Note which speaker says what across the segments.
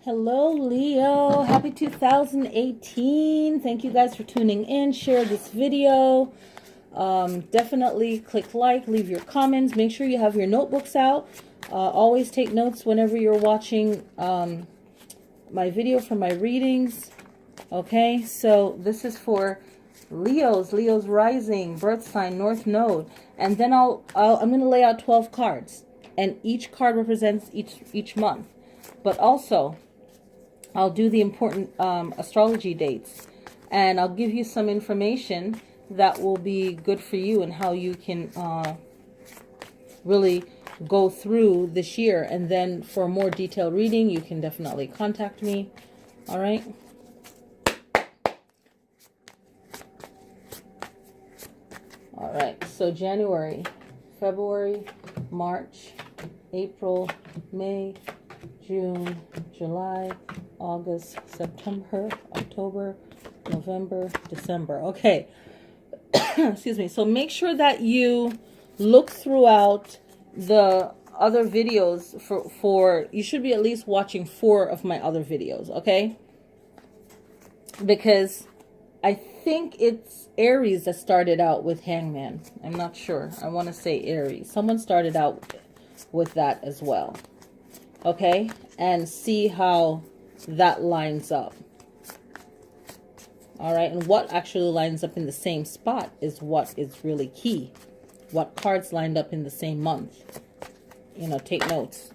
Speaker 1: Hello, Leo. Happy 2018. Thank you guys for tuning in. Share this video. Definitely click like, leave your comments. Make sure you have your notebooks out. Always take notes whenever you're watching my video for my readings. Okay, so this is for Leo's rising, birth sign, north node. And then I'm going to lay out 12 cards. And each card represents each month. But also, I'll do the important astrology dates, and I'll give you some information that will be good for you and how you can really go through this year. And then for a more detailed reading, you can definitely contact me. All right. All right. So January, February, March, April, May, June, July, August, September, October, November, December. Okay. Excuse me. So make sure that you look throughout the other videos for you should be at least watching 4 of my other videos, okay? Because I think it's Aries that started out with Hangman. I'm not sure. I want to say Aries. Someone started out with that as well. Okay, and see how that lines up. All right, and what actually lines up in the same spot is what is really key. What cards lined up in the same month. You know, take notes.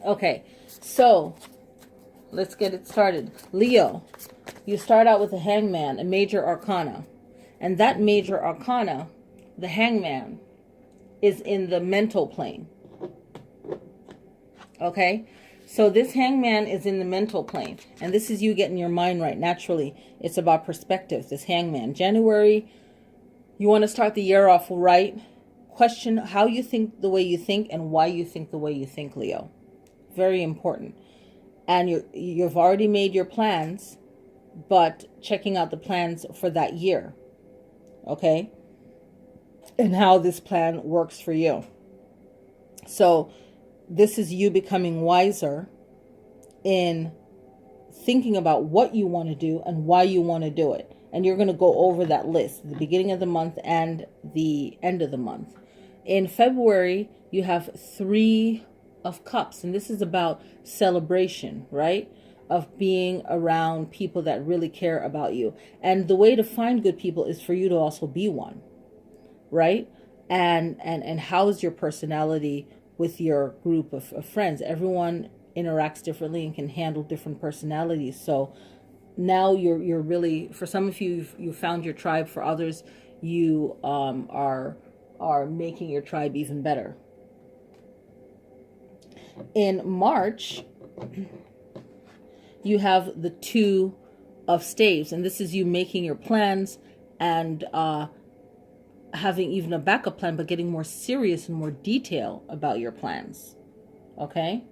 Speaker 1: Okay, so let's get it started. Leo, you start out with the Hangman, a major arcana. And that major arcana, the Hangman, is in the mental plane. Okay, so this Hangman is in the mental plane, and this is you getting your mind right naturally. It's about perspective, this Hangman. January, you want to start the year off right. Question how you think the way you think and why you think the way you think, Leo. Very important. And you've already made your plans, but checking out the plans for that year. Okay, and how this plan works for you. So this is you becoming wiser in thinking about what you want to do and why you want to do it. And you're going to go over that list, the beginning of the month and the end of the month. In February, you have 3 of Cups. And this is about celebration, right? Of being around people that really care about you. And the way to find good people is for you to also be one, right? And how is your personality with your group of friends? Everyone interacts differently and can handle different personalities. So now you're really, for some of you, you found your tribe. For others, you are making your tribe even better. In March, you have the 2 of Staves, and this is you making your plans and having even a backup plan, but getting more serious and more detail about your plans. Okay?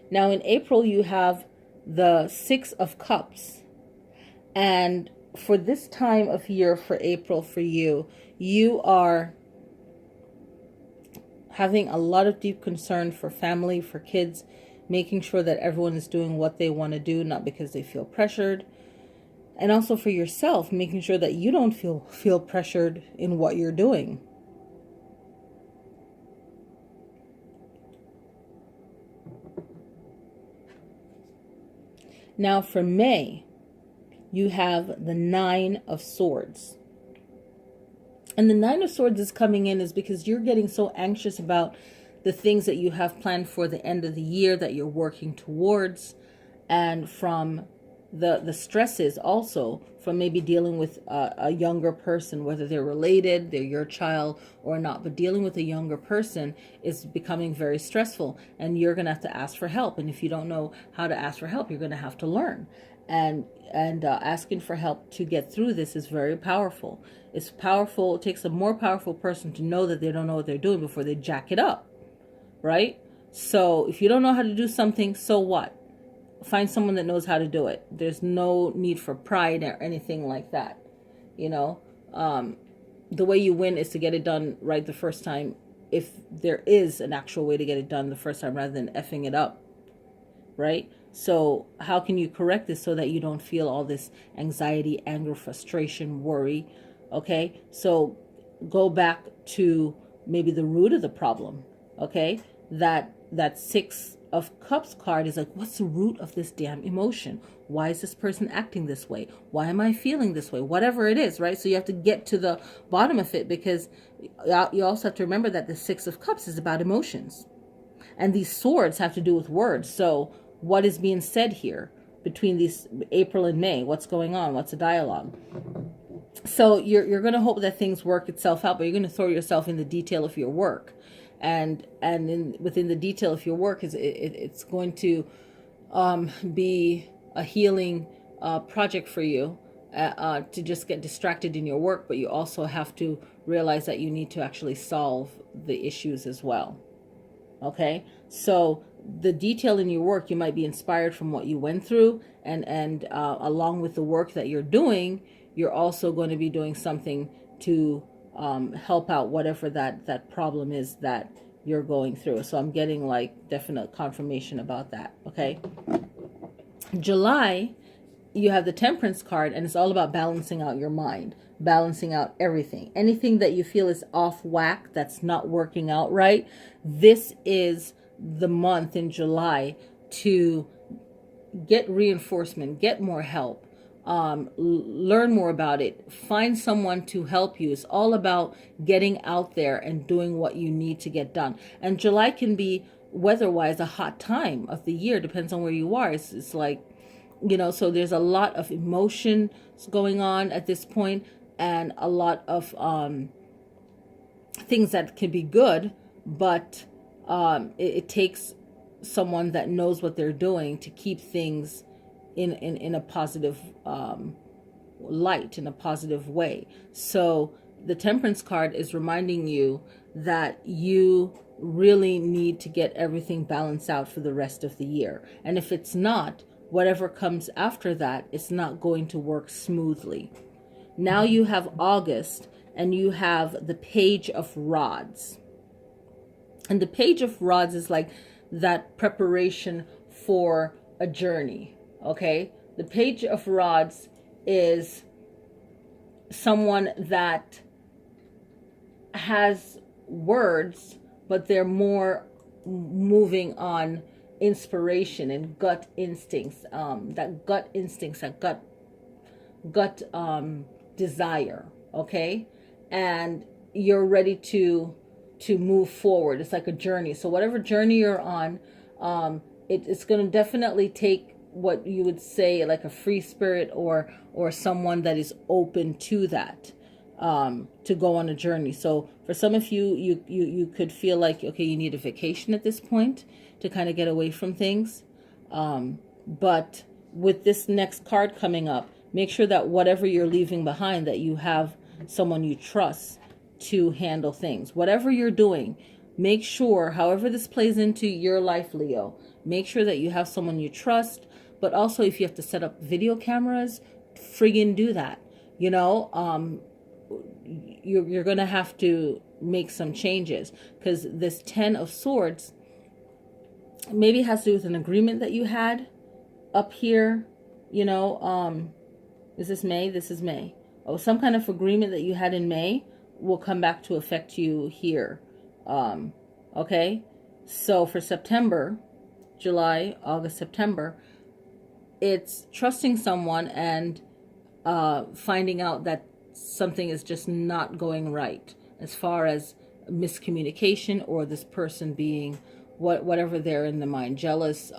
Speaker 1: Now in April, you have the 6 of Cups. And for this time of year, for April, for you, you are having a lot of deep concern for family, for kids, making sure that everyone is doing what they want to do, not because they feel pressured. And also for yourself, making sure that you don't feel pressured in what you're doing. Now for May, you have the 9 of Swords. And the 9 of Swords is coming in is because you're getting so anxious about the things that you have planned for the end of the year that you're working towards, and from the stresses also from maybe dealing with a younger person, whether they're related, they're your child or not, but dealing with a younger person is becoming very stressful, and you're going to have to ask for help. And if you don't know how to ask for help, you're going to have to learn. And asking for help to get through this is very powerful. It's powerful. It takes a more powerful person to know that they don't know what they're doing before they jack it up. Right? So if you don't know how to do something, so what? Find someone that knows how to do it. There's no need for pride or anything like that. You know, the way you win is to get it done right the first time, if there is an actual way to get it done the first time rather than effing it up, right? So how can you correct this so that you don't feel all this anxiety, anger, frustration, worry? Okay, so go back to maybe the root of the problem. Okay, that Six of Cups card is like, what's the root of this damn emotion? Why is this person acting this way? Why am I feeling this way? Whatever it is, right? So you have to get to the bottom of it, because you also have to remember that the Six of Cups is about emotions. And these swords have to do with words. So what is being said here between these April and May? What's going on? What's the dialogue? So you're going to hope that things work itself out, but you're going to throw yourself in the detail of your work. And within the detail of your work, it's going to be a healing project for you to just get distracted in your work, but you also have to realize that you need to actually solve the issues as well. Okay, so the detail in your work, you might be inspired from what you went through, and along with the work that you're doing, you're also going to be doing something to help out whatever that problem is that you're going through. So I'm getting like definite confirmation about that. Okay, July, you have the Temperance card, and it's all about balancing out your mind, balancing out everything. Anything that you feel is off whack, that's not working out right, this is the month in July to get reinforcement, get more help, learn more about it, find someone to help you. It's all about getting out there and doing what you need to get done. And July can be weather-wise a hot time of the year, depends on where you are. It's like, you know, so there's a lot of emotions going on at this point, and a lot of things that can be good, but it takes someone that knows what they're doing to keep things in a positive light, in a positive way. So the Temperance card is reminding you that you really need to get everything balanced out for the rest of the year. And if it's not, whatever comes after that is not going to work smoothly. Now you have August, and you have the Page of Rods. And the Page of Rods is like that preparation for a journey, okay? The Page of Rods is someone that has words, but they're more moving on inspiration and gut instincts, that gut desire, okay? And you're ready to move forward. It's like a journey. So whatever journey you're on, it's going to definitely take what you would say like a free spirit or someone that is open to that, to go on a journey. So for some of you could feel like, okay, you need a vacation at this point to kind of get away from things. But with this next card coming up, make sure that whatever you're leaving behind, that you have someone you trust to handle things. Whatever you're doing, make sure, however this plays into your life, Leo, make sure that you have someone you trust. But also, if you have to set up video cameras, friggin' do that. You know, you're going to have to make some changes, because this Ten of Swords maybe has to do with an agreement that you had up here. You know, is this May? This is May. Oh, some kind of agreement that you had in May will come back to affect you here. Okay, so for September, July, August, September, it's trusting someone and finding out that something is just not going right as far as miscommunication, or this person being whatever they're in the mind, jealous,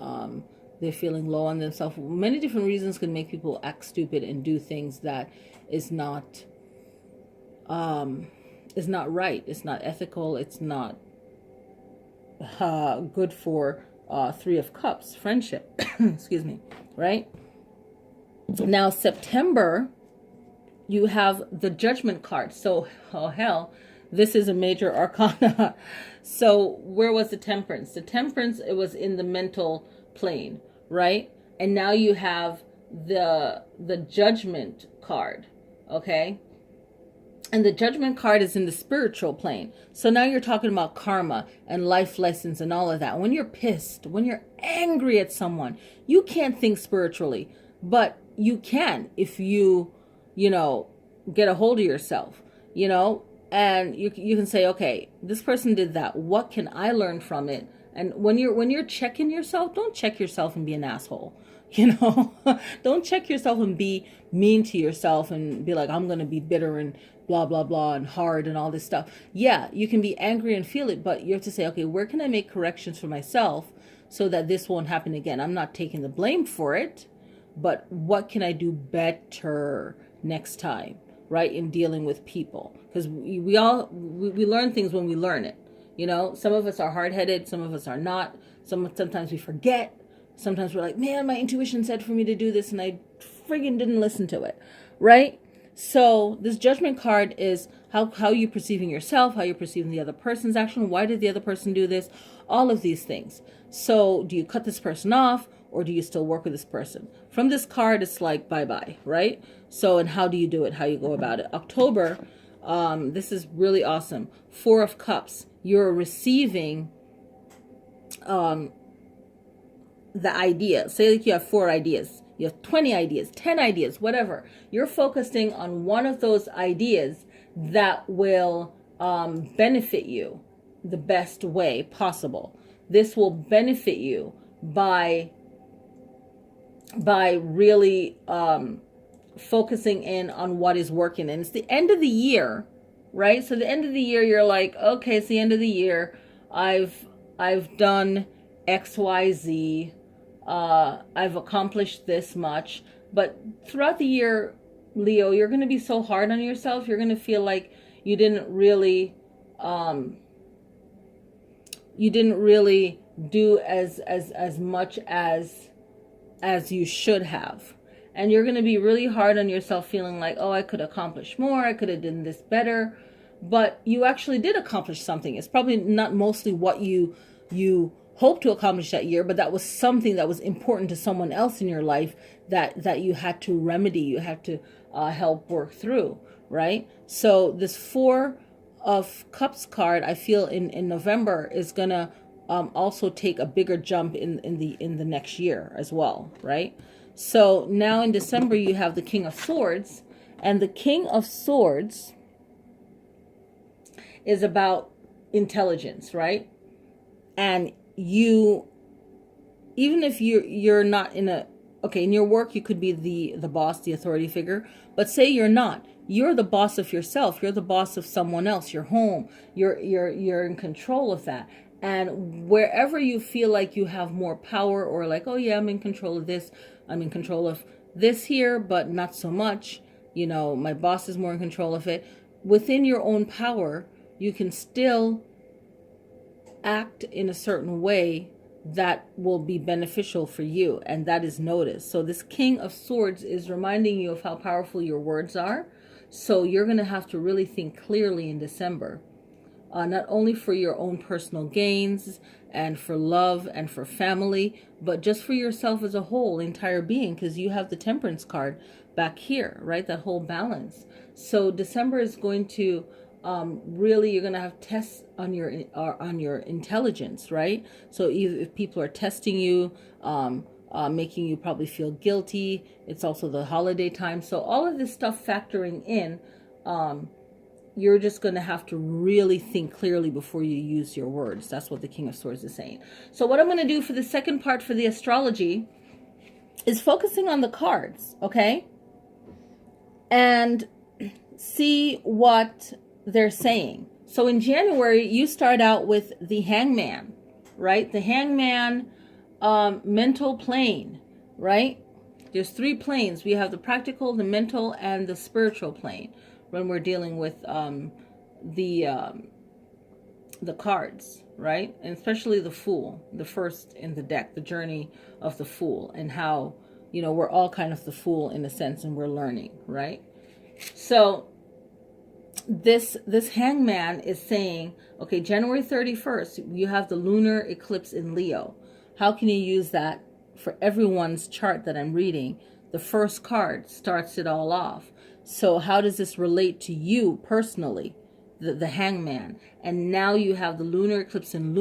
Speaker 1: they're feeling low on themselves. Many different reasons can make people act stupid and do things that is not right. It's not ethical. It's not good for Three of Cups, friendship. Excuse me. Right? Now, September, you have the Judgment card. So, oh hell, this is a major arcana. So, where was the Temperance? The Temperance, it was in the mental plane, right? And now you have the Judgment card, okay? And the judgment card is in the spiritual plane. So now you're talking about karma and life lessons and all of that. When you're pissed, when you're angry at someone, you can't think spiritually, but you can if you know, get a hold of yourself, you know, and you can say, okay, this person did that. What can I learn from it? And when you're checking yourself, don't check yourself and be an asshole. You know, don't check yourself and be mean to yourself and be like, I'm going to be bitter and blah, blah, blah, and hard and all this stuff. Yeah, you can be angry and feel it, but you have to say, okay, where can I make corrections for myself so that this won't happen again? I'm not taking the blame for it, but what can I do better next time, right, in dealing with people? Because we learn things when we learn it. You know, some of us are hard-headed, some of us are not. Sometimes we forget. Sometimes we're like, man, my intuition said for me to do this and I friggin' didn't listen to it, right? So this judgment card is how you're perceiving yourself, how you're perceiving the other person's action. Why did the other person do this? All of these things. So do you cut this person off or do you still work with this person? From this card, it's like bye-bye, right? So, and how do you do it? How you go about it? October, this is really awesome. 4 of Cups. You're receiving the idea. Say like you have 4 ideas, you have 20 ideas, 10 ideas, whatever. You're focusing on one of those ideas that will benefit you the best way possible. This will benefit you by really focusing in on what is working. And it's the end of the year, right? So the end of the year, you're like, okay, it's the end of the year. I've done X, Y, Z. I've accomplished this much. But throughout the year, Leo, you're going to be so hard on yourself. You're going to feel like you didn't really do as much as you should have. And you're going to be really hard on yourself, feeling like, oh, I could accomplish more. I could have done this better. But you actually did accomplish something. It's probably not mostly what you hope to accomplish that year, but that was something that was important to someone else in your life that you had to remedy, you had to help work through, right? So this 4 of Cups card, I feel in November is gonna also take a bigger jump in the next year as well, right? So now in December you have the King of Swords, and the King of Swords is about intelligence, right? And you, even if you're not in your work, you could be the boss, the authority figure, but say you're not. You're the boss of yourself. You're the boss of someone else. Your home. You're in control of that. And wherever you feel like you have more power, or like, oh yeah, I'm in control of this. I'm in control of this here, but not so much. You know, my boss is more in control of it. Within your own power, you can still act in a certain way that will be beneficial for you, and that is noticed. So this King of Swords is reminding you of how powerful your words are. So you're going to have to really think clearly in December, not only for your own personal gains and for love and for family, but just for yourself as a whole, entire being, because you have the Temperance card back here, right? That whole balance. So December is going to really, you're going to have tests on your intelligence, right? So if people are testing you, making you probably feel guilty, it's also the holiday time. So all of this stuff factoring in, you're just going to have to really think clearly before you use your words. That's what the King of Swords is saying. So what I'm going to do for the second part for the astrology is focusing on the cards, okay? And see what they're saying. So in January, you start out with the Hangman, right? The Hangman mental plane, right? There's 3 planes. We have the practical, the mental, and the spiritual plane when we're dealing with the cards, right? And especially the Fool, the first in the deck, the journey of the Fool, and how, you know, we're all kind of the Fool in a sense, and we're learning, right? So this Hangman is saying, okay, January 31st, you have the lunar eclipse in Leo. How can you use that for everyone's chart that I'm reading? The first card starts it all off. So how does this relate to you personally? The hangman. And now you have the lunar eclipse in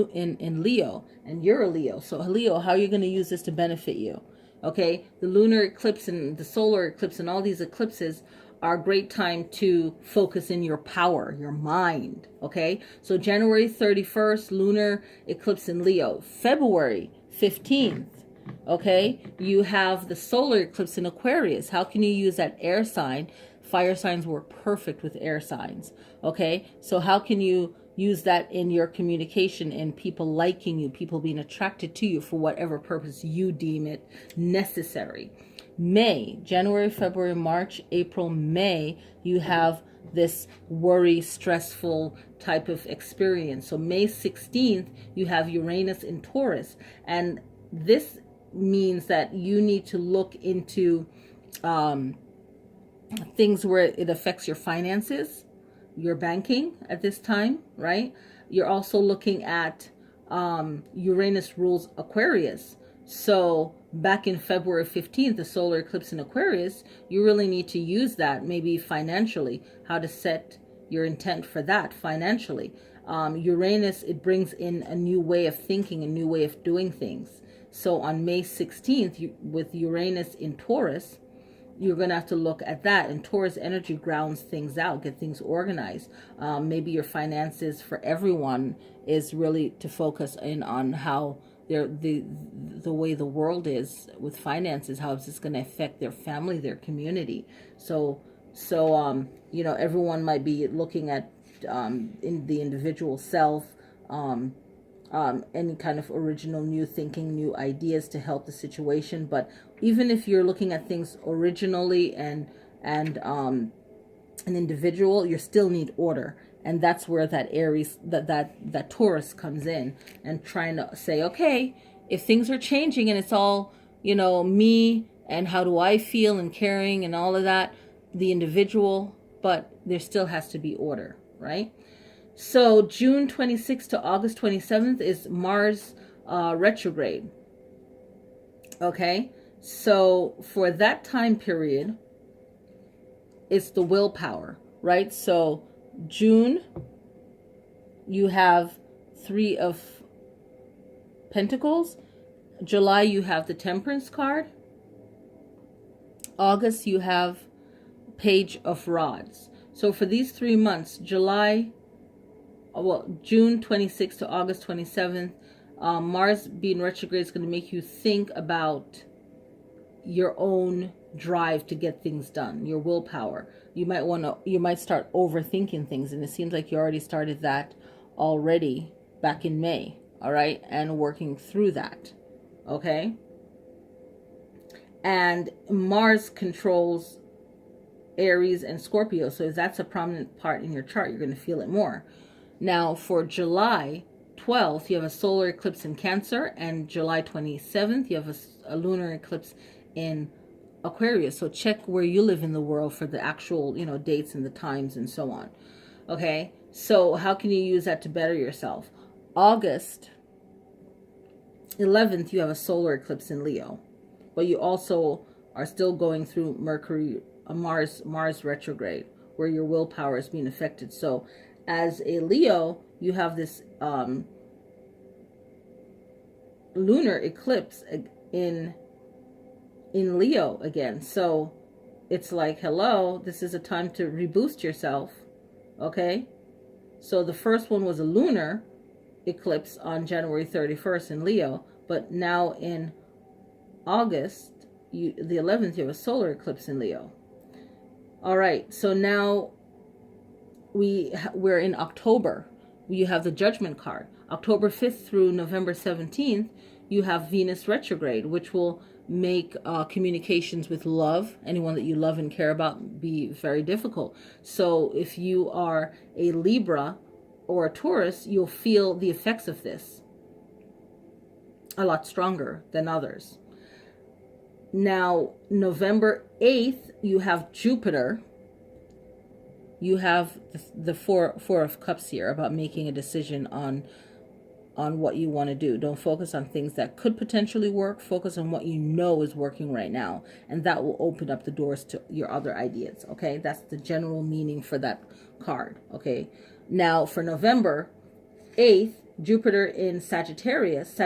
Speaker 1: Leo, and you're a Leo. So Leo, how are you going to use this to benefit you? Okay, the lunar eclipse and the solar eclipse and all these eclipses are a great time to focus in your power, your mind. Okay, so January 31st, lunar eclipse in Leo. February 15th, okay, you have the solar eclipse in Aquarius. How can you use that air sign? Fire signs work perfect with air signs. Okay, so how can you use that in your communication and people liking you, people being attracted to you for whatever purpose you deem it necessary? May, January, February, March, April, May, you have this worry, stressful type of experience. So May 16th, you have Uranus in Taurus. And this means that you need to look into things where it affects your finances, your banking at this time, right? You're also looking at Uranus rules Aquarius. So back in February 15th, the solar eclipse in Aquarius, you really need to use that maybe financially, how to set your intent for that financially. Uranus, it brings in a new way of thinking, a new way of doing things. So on May 16th, with Uranus in Taurus, you're going to have to look at that. And Taurus energy grounds things out, get things organized. Maybe your finances for everyone is really to focus in on how the way the world is with finances, how is this going to affect their family, their community. So everyone might be looking at in the individual self, any kind of original new thinking, new ideas to help the situation. But even if you're looking at things originally and an individual, you still need order. And that's where that Aries, that Taurus comes in, and trying to say, okay, if things are changing and it's all, me and how do I feel and caring and all of that, the individual, but there still has to be order, right? So June 26th to August 27th is Mars retrograde. Okay, so for that time period, it's the willpower, right? So June, you have 3 of Pentacles. July, you have the Temperance card. August, you have Page of Rods. So for these 3 months, June 26th to August 27th, Mars being retrograde is going to make you think about your own drive to get things done, your willpower. You might start overthinking things, and it seems like you already started that already back in May, all right, and working through that, okay? And Mars controls Aries and Scorpio, so if that's a prominent part in your chart, you're going to feel it more. Now, for July 12th, you have a solar eclipse in Cancer, and July 27th, you have a lunar eclipse in Aquarius. So check where you live in the world for the actual, dates and the times and so on. Okay, so how can you use that to better yourself? August 11th, you have a solar eclipse in Leo, but you also are still going through Mars retrograde, where your willpower is being affected. So as a Leo, you have this lunar eclipse in Leo again. So it's like, hello, this is a time to reboost yourself. Okay, so the first one was a lunar eclipse on January 31st in Leo, but now in August, the 11th, you have a solar eclipse in Leo. All right, so now we're in October. You have the Judgment card. October 5th through November 17th, you have Venus retrograde, which will make communications with love, anyone that you love and care about, be very difficult. So if you are a Libra or a Taurus, you'll feel the effects of this a lot stronger than others. Now, November 8th, you have Jupiter. You have the four of Cups here, about making a decision on on what you want to do. Don't focus on things that could potentially work. Focus on what you know is working right now, and that will open up the doors to your other ideas. Okay, that's the general meaning for that card. Okay, now for November 8th, Jupiter in Sagittarius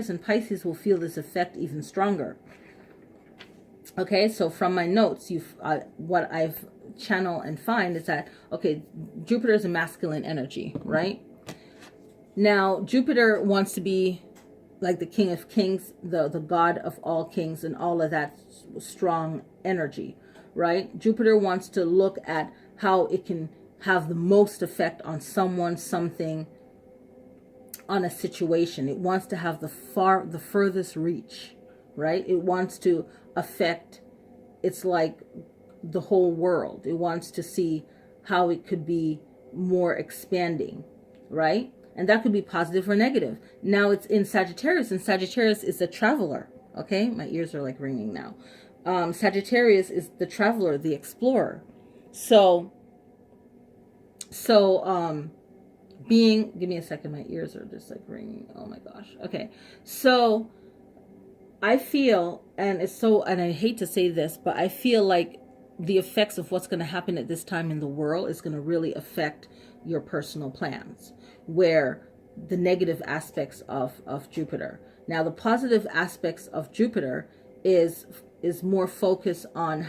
Speaker 1: and Pisces will feel this effect even stronger. Okay, so from my notes, what I've channel and find is that, okay, Jupiter is a masculine energy, right? Now, Jupiter wants to be like the king of kings, the god of all kings, and all of that strong energy, right? Jupiter wants to look at how it can have the most effect on someone, something, on a situation. It wants to have the furthest reach, right? It wants to affect, it's like the whole world. It wants to see how it could be more expanding, right? And that could be positive or negative. Now it's in Sagittarius, and Sagittarius is a traveler. Okay, my ears are like ringing now. Sagittarius is the traveler, the explorer. So give me a second, my ears are just like ringing. Oh my gosh. Okay, so I feel, and I hate to say this, but I feel like the effects of what's going to happen at this time in the world is going to really affect your personal plans, where the negative aspects of Jupiter. Now, the positive aspects of Jupiter is more focused on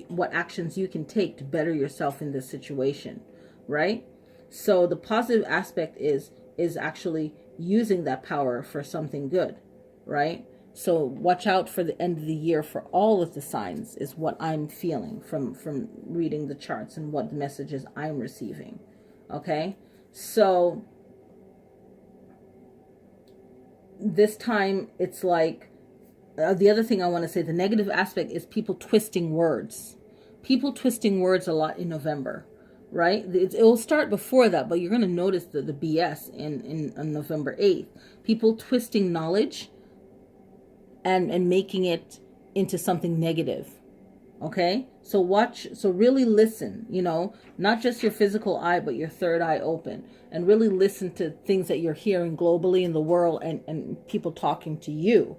Speaker 1: what actions you can take to better yourself in this situation, right? So the positive aspect is actually using that power for something good, right? So watch out for the end of the year for all of the signs, is what I'm feeling from reading the charts and what messages I'm receiving. Okay, so this time it's like, the other thing I want to say, the negative aspect is people twisting words. People twisting words a lot in November, right? It will start before that, but you're going to notice the BS on November 8th. People twisting knowledge and making it into something negative. Okay, so really listen, not just your physical eye, but your third eye open, and really listen to things that you're hearing globally in the world, and people talking to you.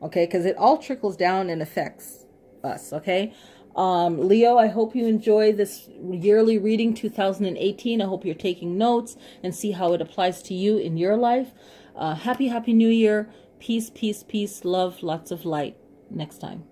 Speaker 1: Okay, because it all trickles down and affects us. Okay, Leo, I hope you enjoy this yearly reading 2018. I hope you're taking notes and see how it applies to you in your life. Happy New Year. Peace, peace, peace, love, lots of light. Next time.